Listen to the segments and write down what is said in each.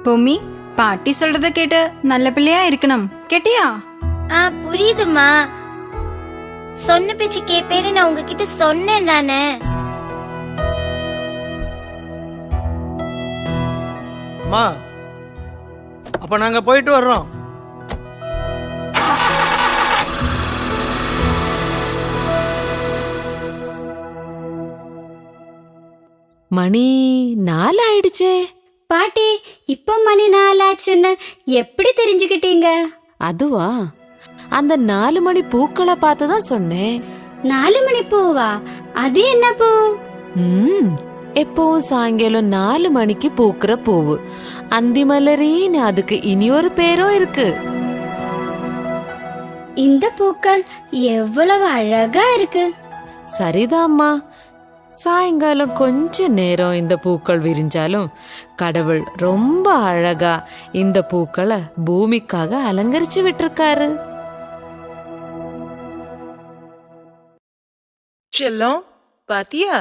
பூமி, பாட்டி சொல்றத கேட்டு நல்ல பிள்ளையா இருக்கணும். கேட்டியா? புரியுதுமா. சொன்ன பேச்சு கேப்பேன்னு நான் உங்ககிட்ட சொன்னேன் தானே. அம்மா, அப்ப நாங்க போயிட்டு வர்றோம். மணி 4 ஆயிடுச்சே. பாட்டி, இப்போ மணி 4 ஆச்சுன்னு எப்படி தெரிஞ்சுக்கிட்டீங்க? அதுவா, அந்த 4 மணி பூக்களை பார்த்துதான் சொன்னேன். 4 மணி பூவா? அது என்ன பூ? எப்பவும் சாயங்காலம் 4 மணிக்கு பூக்குற பூவு அந்திமலரின்னு. அதுக்கு இனியொரு பேரும் இருக்கு. இந்த பூக்கள் எவ்வளவு அழகா இருக்கு. சரிதாம்மா, சாயங்காலம் கொஞ்ச நேரம் இந்த பூக்கள் விரிஞ்சாலும் கடவுள் ரொம்ப அழகா இந்த பூக்களை பூமிக்காக அலங்கரிச்சு விட்டிருக்காரு. செல்லம், பாத்தியா?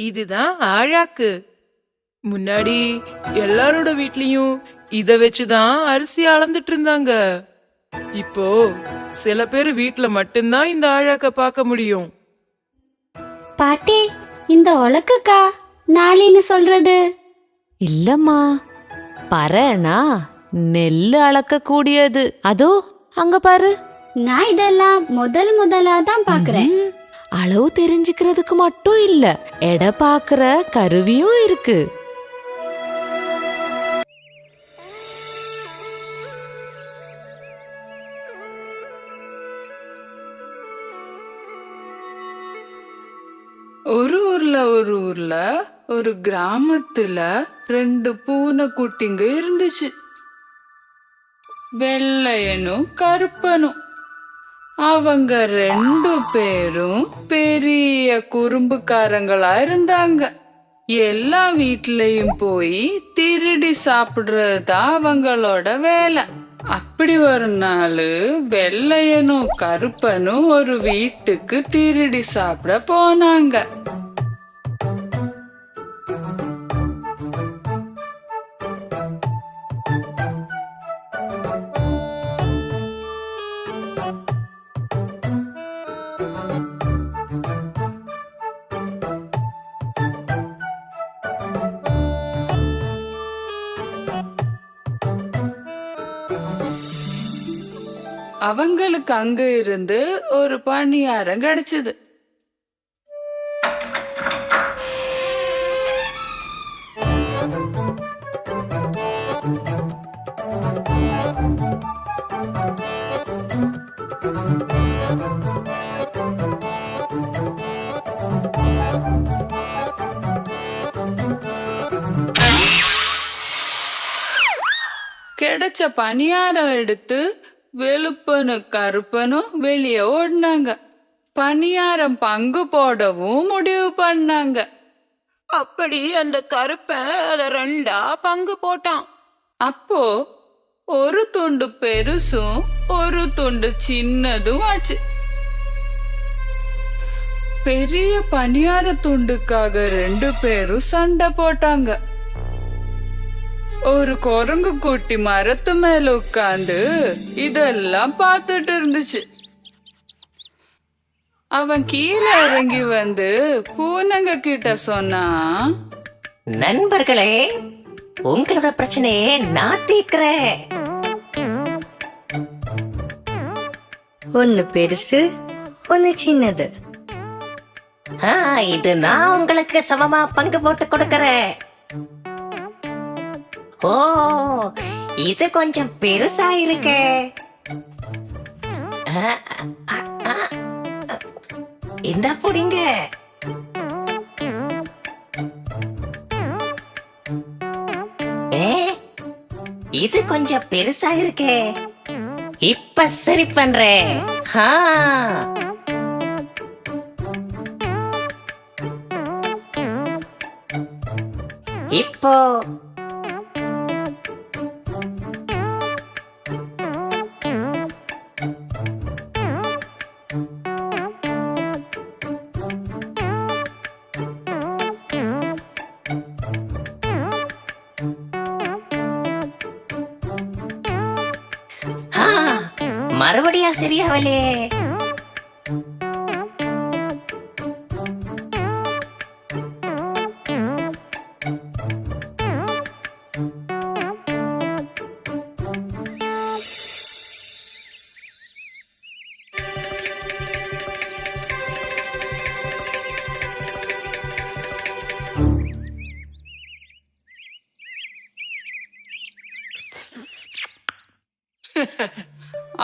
இதுதான் ஆழாக்கு. முன்னாடி எல்லாரோட வீட்லயும் இத வச்சுதான் அரிசி அளந்துட்டு இருந்தாங்க. இப்போ சில பேர் வீட்ல மட்டும்தான் இந்த ஆழாக்க பார்க்க முடியும். பாட்டி, இந்த உலக்குக்கா நாளின்னு சொல்றது? இல்லம்மா, பறனா நெல்லு அளக்க கூடியது. அதோ அங்க பாரு. நான் இதெல்லாம் முதலா தான் பாக்குறேன். அளவு தெரிஞ்சுக்கிறதுக்கு மட்டும் இல்ல, எடை பாக்குற கருவியும் இருக்கு. ஒரு ஊர்ல ஒரு கிராமத்துல 2 பூனைக்குட்டிங்க இருந்துச்சு. வெள்ளையனும் கருப்பனும். அவங்க 2 பேரும் பெரிய குறும்புக்காரங்களா இருந்தாங்க. எல்லா வீட்லயும் போய் திருடி சாப்பிடுறதுதான் அவங்களோட வேலை. அப்படி ஒரு நாள் வெள்ளையனும் கருப்பனும் ஒரு வீட்டுக்கு திருடி சாப்பிட போனாங்க. அவங்களுக்கு அங்க இருந்து ஒரு பணியாரம் கிடைச்சது. கிடைச்ச பணியாரம் எடுத்து வெளுப்பனும் கருப்பனும் வெளியே ஓடினாங்க. பணியாரம் பங்கு போடவும் முடிவு பண்ணாங்க. அப்படி அந்த கருப்பன் அத 2ஆ பங்கு போட்டான். அப்போ ஒரு துண்டு பெருசும் ஒரு துண்டு சின்னதும் ஆச்சு. பெரிய பணியார துண்டுக்காக 2 பேரும் சண்டை போட்டாங்க. ஒரு குரங்கு குட்டி மரத்து மேல உட்கார்ந்து இதெல்லாம் பார்த்துட்டு இருந்துச்சு. அவன் கீழே இறங்கி வந்து பூனைங்க கிட்ட சொன்னா, நண்பர்களே, உங்களோட பிரச்சனையே நான் தீர்க்கிறேன். ஒன்னு பெருசு, ஒன்னு சின்னது. இது நான் உங்களுக்கு சமமா பங்கு போட்டு கொடுக்கறேன். ஓ, இது கொஞ்சம் பெருசா இருக்கே. இந்த புடிங்க. இது கொஞ்சம் பெருசா இருக்கே. இப்ப சரி பண்றேன். இப்போ மறுபடியா சரியாவலே?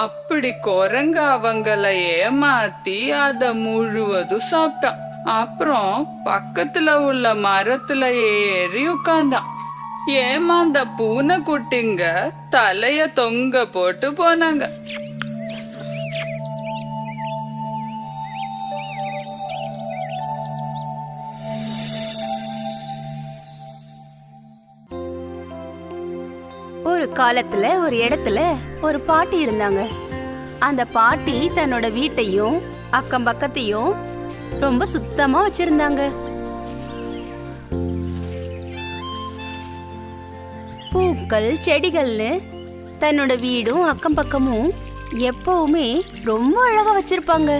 அப்படி குரங்கு அவங்கள ஏமாத்தி அத முழுவதும் சாப்பிட்டான். அப்புறம் பக்கத்துல உள்ள மரத்துல ஏறி உட்கார்ந்தான். ஏமாந்த பூனை குட்டிங்க தலைய தொங்க போட்டு போனாங்க. ஒரு காலத்துல ஒரு இடத்துல ஒரு பாட்டி இருந்தாங்க. அந்த பாட்டி தன்னோட வீட்டையும் அக்கம் பக்கத்தையும் ரொம்ப சுத்தமா வச்சிருந்தாங்க. பூக்கள் செடிகள்னு தன்னோட வீடும் அக்கம் பக்கமும் எப்பவுமே ரொம்ப அழகா வச்சிருப்பாங்க.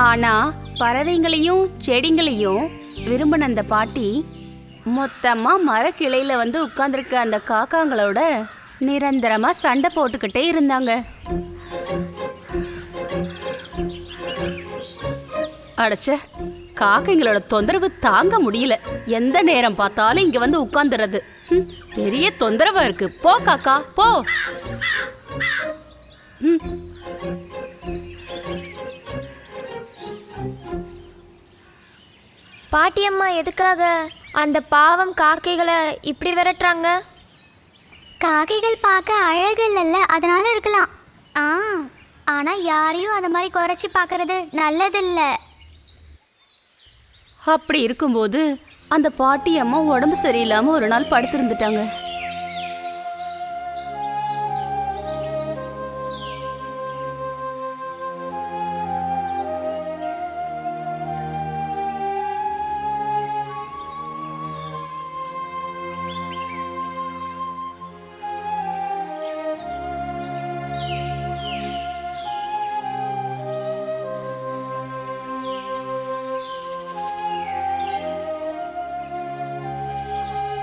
ஆனா பறவைங்களையும் செடிங்களையும் விரும்பின அந்த பாட்டி மொத்தமா மரக்கிளையில வந்து உட்கார்ந்துருக்க அந்த காக்காங்களோட நிரந்தரமா சண்டை போட்டுக்கிட்டே இருந்தாங்க. அடச்ச, காக்கைங்களோட தொந்தரவு தாங்க முடியல. எந்த நேரம் பார்த்தாலும் இங்க வந்து உட்கார்ந்துறது பெரிய தொந்தரவா இருக்கு. போ காக்கா போ. பாட்டியம்மா எதுக்காக அந்த பாவம் காக்கைகளை இப்படி விரட்டுறாங்க? காக்கைகள் பார்க்க அழகு இல்லைல்ல, அதனால இருக்கலாம். ஆனா யாரையும் அந்த மாதிரி குறைச்சி பார்க்கறது நல்லதில்ல. அப்படி இருக்கும்போது அந்த பாட்டி அம்மா உடம்பு சரியில்லாம ஒரு நாள் படுத்திருந்துட்டாங்க.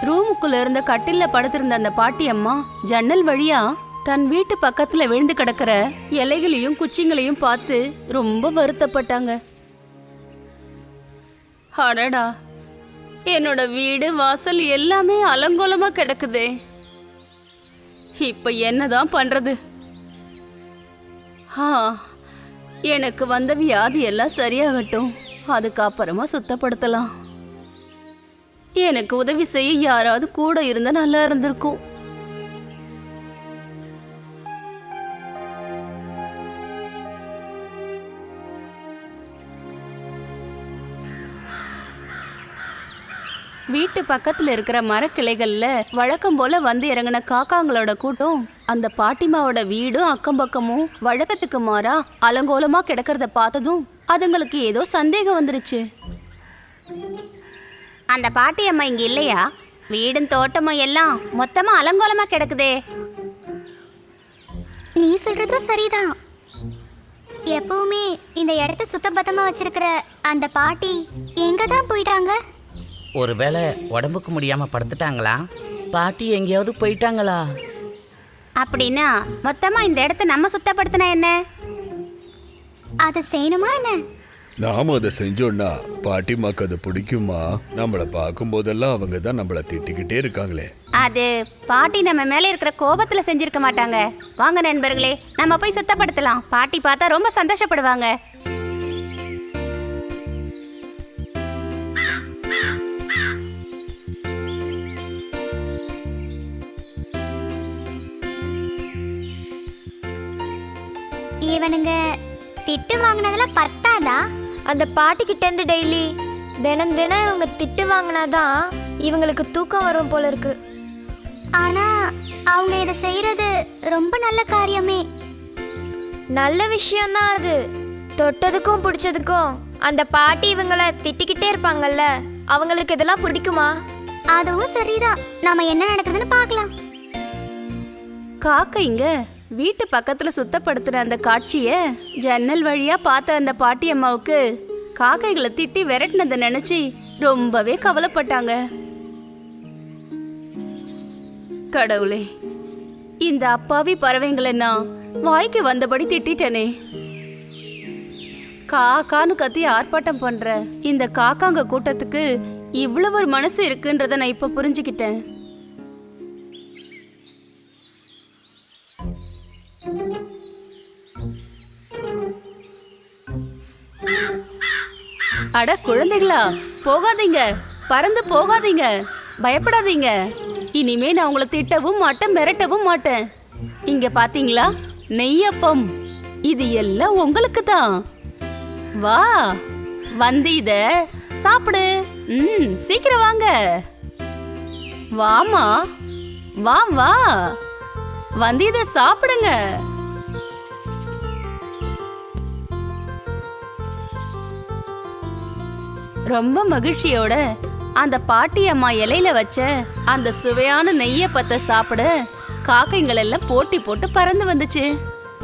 ரூமுக்குள்ள இருந்த கட்டில்ல படுத்திருந்த அந்த பாட்டி அம்மா ஜன்னல் வழியா தன் வீட்டு பக்கத்துல விழுந்து கிடக்கிற இலைகளையும் குச்சிங்களையும் பார்த்து ரொம்ப வருத்தப்பட்டாங்க. அடடா, என்னோட வீடு வாசல் எல்லாமே அலங்கோலமா கிடக்குதே. இப்ப என்னதான் பண்றது? எனக்கு வந்த வியாதி எல்லாம் சரியாகட்டும், அதுக்கப்புறமா சுத்தப்படுத்தலாம். எனக்கு உதவி செய்ய யாராவது கூட இருந்தா நல்லா இருந்திருக்கும். வீட்டு பக்கத்துல இருக்கிற மரக்கிளைகள்ல வழக்கம் போல வந்து இறங்கின காக்காங்களோட கூட்டம் அந்த பாட்டிமாவோட வீடும் அக்கம் பக்கமும் வழக்கத்துக்கு மாறா அலங்கோலமா கிடக்கிறத பார்த்ததும் அதுங்களுக்கு ஏதோ சந்தேகம் வந்துருச்சு. அந்த பாட்டி அம்மா இங்க இல்லையா? வீடும் தோட்டமும் எல்லாம் மொத்தமா அலங்கோலமா கிடக்குதே. நீ சொல்றதும் சரிதான். எப்பவுமே இந்த இடத்த சுத்தபத்தமா வச்சிருக்கிற அந்த பாட்டி எங்க தான் போயிட்டாங்க? ஒருவேளை உடம்புக்கு முடியாம படுத்துட்டாங்களா? பாட்டி எங்கேயாவது போயிட்டாங்களா? அப்படின்னா மொத்தமா இந்த இடத்த நம்ம சுத்தப்படுத்தினா என்ன? அதை செய்யணுமா என்ன? நாம அதை செஞ்சோம்னா பாட்டிமாக்கு அது பிடிக்குமா? நம்மளை பார்க்கும் போதெல்லாம் அவங்க தான் நம்மளை திட்டிக்கிட்டே இருக்காங்களே. அது பாட்டி நம்ம மேல இருக்கிற கோபத்துல செஞ்சிருக்க மாட்டாங்க. வாங்க நண்பர்களே, நம்ம போய் சுத்தப்படுத்தலாம். பாட்டி பார்த்தா ரொம்ப சந்தோஷப்படுவாங்க. இவனுங்க திட்டு வாங்கினதுல பத்தாதா? அந்த பாட்டிக்கிட்ட இருந்து டெய்லி தினம் தினம் இவங்க திட்டு வாங்கினாதான் இவங்களுக்கு தூக்கம் வரும் போல இருக்கு. ஆனா அவங்க இதை செய்யறது ரொம்ப நல்ல காரியமே. நல்ல விஷயம்தான் அது. தொட்டதுக்கும் பிடிச்சதுக்கும் அந்த பாட்டி இவங்கள திட்டிக்கிட்டே இருப்பாங்கல்ல, அவங்களுக்கு இதெல்லாம் பிடிக்குமா? அதுவும் சரிதான். நாம என்ன நடக்குதுன்னு பார்க்கலாம். காக்கைங்க வீட்டு பக்கத்துல சுத்தப்படுத்துற அந்த காட்சிய ஜன்னல் வழியா பார்த்த அந்த பாட்டி அம்மாவுக்கு காக்கைகளை திட்டி விரட்டினதை நினைச்சு ரொம்பவே கவலைப்பட்டாங்க. கடவுளே, இந்த அப்பாவி பறவைங்களை நான் வாய்க்கு வந்தபடி திட்டேனே. காக்கான்னு கத்தி ஆர்ப்பாட்டம் பண்ற இந்த காக்காங்க கூட்டத்துக்கு இவ்வளவு ஒரு மனசு இருக்குன்றத நான் இப்ப புரிஞ்சுக்கிட்டேன். அட குழந்தைகளா, போகாதீங்க, பறந்து போகாதீங்க, பயப்படாதீங்க. இனிமே நான் உங்களை திட்டவும் மாட்டேன், மிரட்டவும் மாட்டேன். இங்க பாத்தீங்களா, நெய்யப்பம், இது எல்லாம் உங்களுக்கு தான். வா, வந்து இத சாப்பிடு. சீக்கிரம் வாங்க. வாமா, வா வா, வந்து இத சாப்பிடுங்க. ரொம்ப மகிழ்ச்சியோட அந்த பாட்டி அம்மா இலையில வச்ச அந்த சுவையான நெய்யப்பத்தை சாப்பிட காக்கைங்கள் எல்லாம் போட்டி போட்டு பறந்து வந்துச்சு.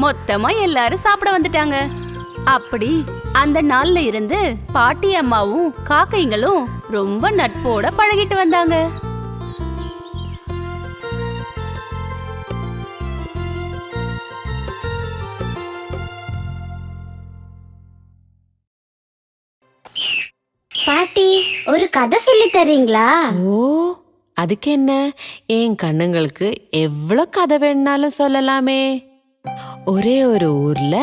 மொத்தமா எல்லாரும் சாப்பிட வந்துட்டாங்க. அப்படி அந்த நாள்ல இருந்து பாட்டி அம்மாவும் காக்கைங்களும் ரொம்ப நட்போட பழகிட்டு வந்தாங்க. பாட்டி, ஒரு கதை சொல்லி தரீங்களா? ஓ, அதுக்கு என்ன, என் கண்ணுங்களுக்கு எவ்வளவு கதை வேணாலும் சொல்லலாமே. ஒரே ஒரு ஊர்ல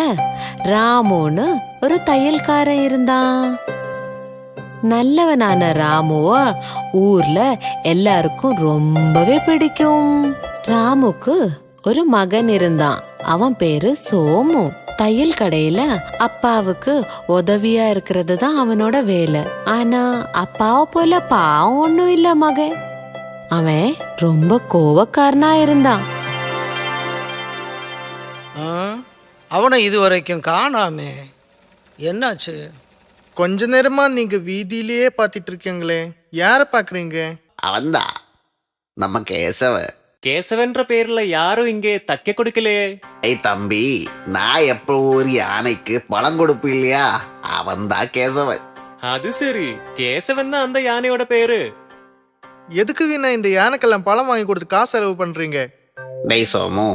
ராமுன்னு ஒரு தையல்காரன் இருந்தான். நல்லவனான ராமுவ ஊர்ல எல்லாருக்கும் ரொம்பவே பிடிக்கும். ராமுக்கு ஒரு மகன் இருந்தான். அவன் பேரு சோமு. தையல் கடையில அப்பாவுக்கு உதவியா இருக்கிறது தான் அவனோட வேலை. ஆனா அப்பாவை போல பாவம் ஒண்ணும் இல்ல மகன். அவன் ரொம்ப கோவக்காரனா இருந்தான். அவனை இதுவரைக்கும் காணாமே, என்னாச்சு? கொஞ்ச நேரமா நீங்க வீதியிலேயே பாத்துட்டு இருக்கீங்களே, யார பாக்குறீங்க? அவன்தான் நம்ம கேசவன். கேசவன்ற பேர்ல யாரும் இங்கே தக்க கொடுக்கலையே. ஐய் தம்பி, நான் எப்போ ஒரு யானைக்கு பழம் கொடுப்பு இல்லையா, அவன்தான் கேசவன். அது சரி, கேசவன் தான் அந்த யானையோட பேரு. எதுக்கு வீணா இந்த யானைக்கெல்லாம் பழம் வாங்கி கொடுத்து காசு செலவு பண்றீங்க? டேய் சோமு,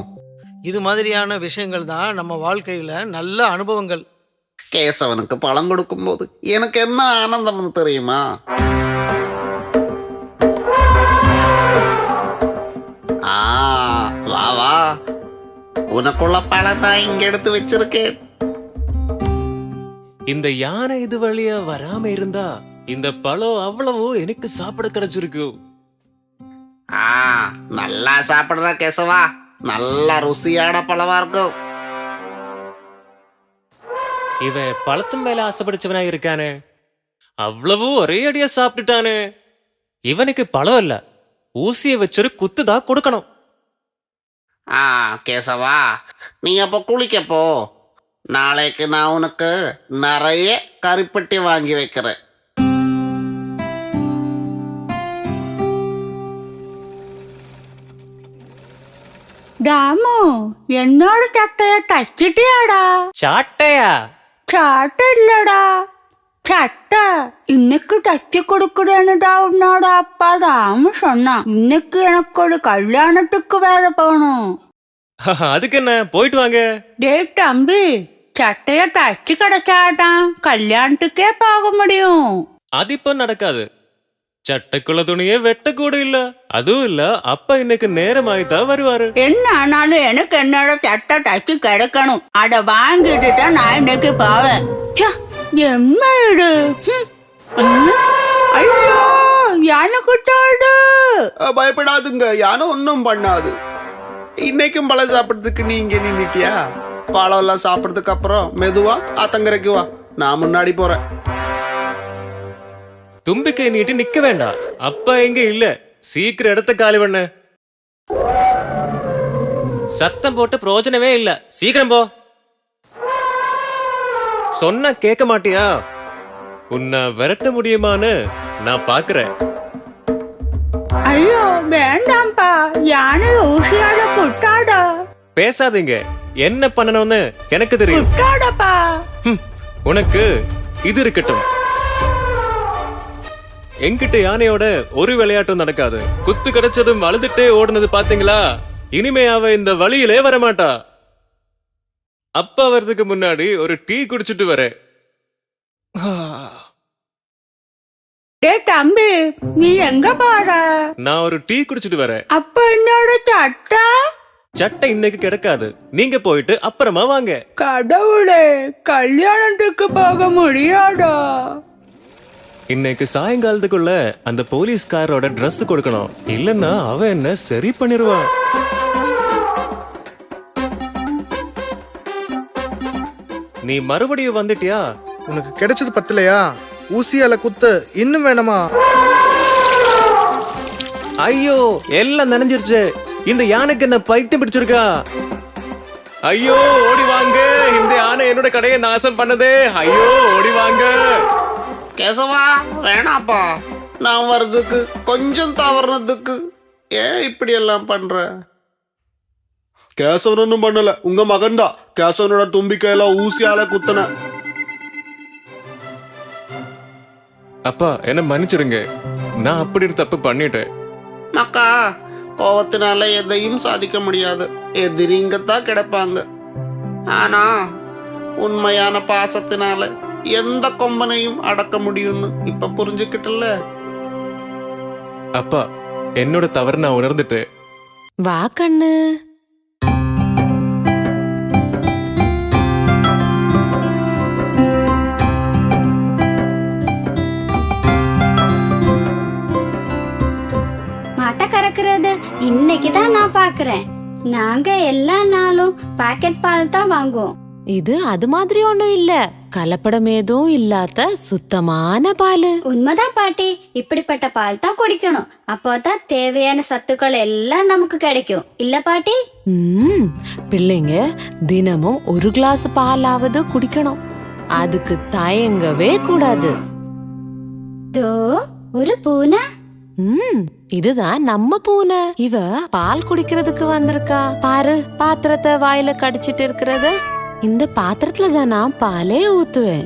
இது மாதிரியான விஷயங்கள் தான் நம்ம வாழ்க்கையில நல்ல அனுபவங்கள். கேசவனுக்கு பழம் கொடுக்கும் போது எனக்கு என்ன ஆனந்தம் தெரியுமா? வா வா, உனக்குள்ள பழம் தான் இங்க எடுத்து வச்சிருக்கேன். இந்த யானை இது வழியா வராம இருந்தா இந்த பழம் அவ்வளவு எனக்கு சாப்பிட கிடைச்சிருக்கு. நல்லா சாப்பிடுற கேசவா, நல்ல ருசியான பழமா இருக்கும். இவன் பழத்து மேல ஆசைப்படிச்சவனா இருக்கானே, அவ்வளவு ஒரே அடியா சாப்பிட்டுட்டானே. இவனுக்கு பழம் இல்ல, ஊசிய வச்சொரு குத்துதான் கொடுக்கணும். கேசவா, நீ அப்ப குளிக்க போ. நாளைக்கு நான் உனக்கு நிறைய கறிப்பட்டி வாங்கி வைக்கிறேன். ராமு, என்னோட சட்டைய தச்சிட்டியாடா? சாட்டையா? சாட்டை இல்லடா, சட்டை. இன்னைக்கு தச்சு கொடுக்குறேன்னுடா உன்னோட அப்பா ராமு சொன்னான். இன்னைக்கு எனக்கு ஒரு கல்யாணத்துக்கு வேலை போகணும். அதுக்கு என்ன, போயிட்டு வாங்க. டேய் தம்பி, சட்டைய தச்சு கிடைச்சாதான் கல்யாணத்துக்கே போக முடியும். அது இப்ப நடக்காது. சட்டைக்குள்ள துணியே வெட்டக்கூட இல்ல. அதுவும் இல்ல, அப்பா இன்னைக்கு நேரமாயிதான் வருவாரு. என்ன ஆனாலும் எனக்கு என்னோட சட்டை தச்சு கிடைக்கணும். அத வாங்கிட்டு தான் நான் இன்னைக்கு போவேன். எம்மடு, ஐயோ யானை குத்தாடு. பயப்படாதுங்க, யானை ஒன்னும் பண்ணாது. இன்னைக்கும் பழம் சாப்பிடுறதுக்கு நீ இங்க நின்னுட்டியா? பழம் எல்லாம் சாப்பிடுறதுக்கு அப்புறம் மெதுவா ஆத்தங்கரைக்கு வா, நான் முன்னாடி போறேன். தும்பிக்கை நீட்டி நிக்க வேண்டாம். அப்பா எங்க இல்ல, சீக்கிரம் இடத்த காலி பண்ண. சத்தம் போட்டு பிரயோஜனமே இல்ல, சீக்கிரம் போ. சொன்னா கேட்க மாட்டியா? உன்னை விரட்ட முடியுமான்னு நான் பாக்குறேன். ஐயோ வேண்டாம்ப்பா, யானை ஊசியால குட்டாத. பேசாதீங்க, என்ன பண்ணணும்னு எனக்கு தெரியும். குட்டாதப்பா. உனக்கு இது இருக்கட்டும். என்கிட்ட யானையோட ஒரு விளையாட்டும் நடக்காது. குத்து கிடைச்சதும் அழுதுட்டே ஓடுனது பாத்தீங்களா? இனிமே அவ இந்த வழியிலே வரமாட்டா. அப்பா வர்றதுக்கு முன்னாடி ஒரு டீ குடிச்சிட்டு வரேன். டே தம்பி, நீ எங்க போற? நான் ஒரு டீ குடிச்சிட்டு வரேன். அப்ப என்னோட சட்டை? சட்டை இன்னைக்கு கிடைக்காது. நீங்க போயிட்டு அப்புறமா வாங்க. கடவுளே, கல்யாணத்துக்கு போக முடியாதா? இன்னைக்கு சாயங்காலத்துக்குள்ள அந்த போலீஸ்காரோட Dress கொடுக்கணும். இல்லன்னா அவ என்ன சரி பண்ணிருவான். நீ மறுபடியும் வந்துட்டியா? உனக்கு கிடைச்சது பத்தலையா? ஊசியால குத்து இன்னும் வேணுமா? ஐயோ, எல்லாம் நனைஞ்சிருச்சு. இந்த யானைக்கு என்ன பைத்தியம் பிடிச்சிருக்கா? ஐயோ ஓடி வாங்க, இந்த யானை என்னோட கடையை நாசம் பண்ணதே. ஐயோ ஓடி வாங்க. கேசவா, வேணாப்பா. நான் வர்றதுக்கு கொஞ்சம் தவறுனதுக்கு ஏன் இப்படி எல்லாம் பண்ற? கேசவன் ஒன்றும் பண்ணல, உங்க மகன்தா கேசவனோட தும்பிக்கையில ஊசியால குத்தன. அப்பா என்ன மன்னிச்சிருங்க, நான் அப்படி ஒரு தப்பு பண்ணிட்டேன். மக்கா, கோவத்தினால எதையும் சாதிக்க முடியாது. எதிரிங்கத்தான் கிடைப்பாங்க. ஆனா உண்மையான பாசத்தினால எந்த கொம்பனையும் அடக்க முடியும்னு இப்ப புரிஞ்சுக்கிட்டல. அப்பா, என்னோட தவறு நான் உணர்ந்துட்டேன். வா கண்ணு. மாட்டை கறக்குறது இன்னைக்கு தான் நான் பாக்குறேன். நாங்க எல்லா நாளும் பாக்கெட் பால் தான் வாங்குவோம். இது அது மாதிரி ஒண்ணும் இல்ல, கலப்படம் எதுவும் இல்லாத சுத்தமான பால். உண்மைதான் பாட்டி, இப்படிப்பட்ட பால் தான் குடிக்கணும். அப்போதான் தேவையான சத்துக்கள் எல்லாம் நமக்கு கிடைக்கும். இல்ல பாட்டி? பிள்ளைங்க தினமும் ஒரு கிளாஸ் பாலாவது குடிக்கணும். அதுக்கு தயங்கவே கூடாது. தோ ஒரு பூனை. இதுதான் நம்ம பூனை. இவ பால் குடிக்கிறதுக்கு வந்திருக்கா. பாரு, பாத்திரத்தை வாயில கடிச்சிட்டு இருக்கிறத. இந்த பாத்திரத்துல தான் நான் பாலே ஊத்துவேன்.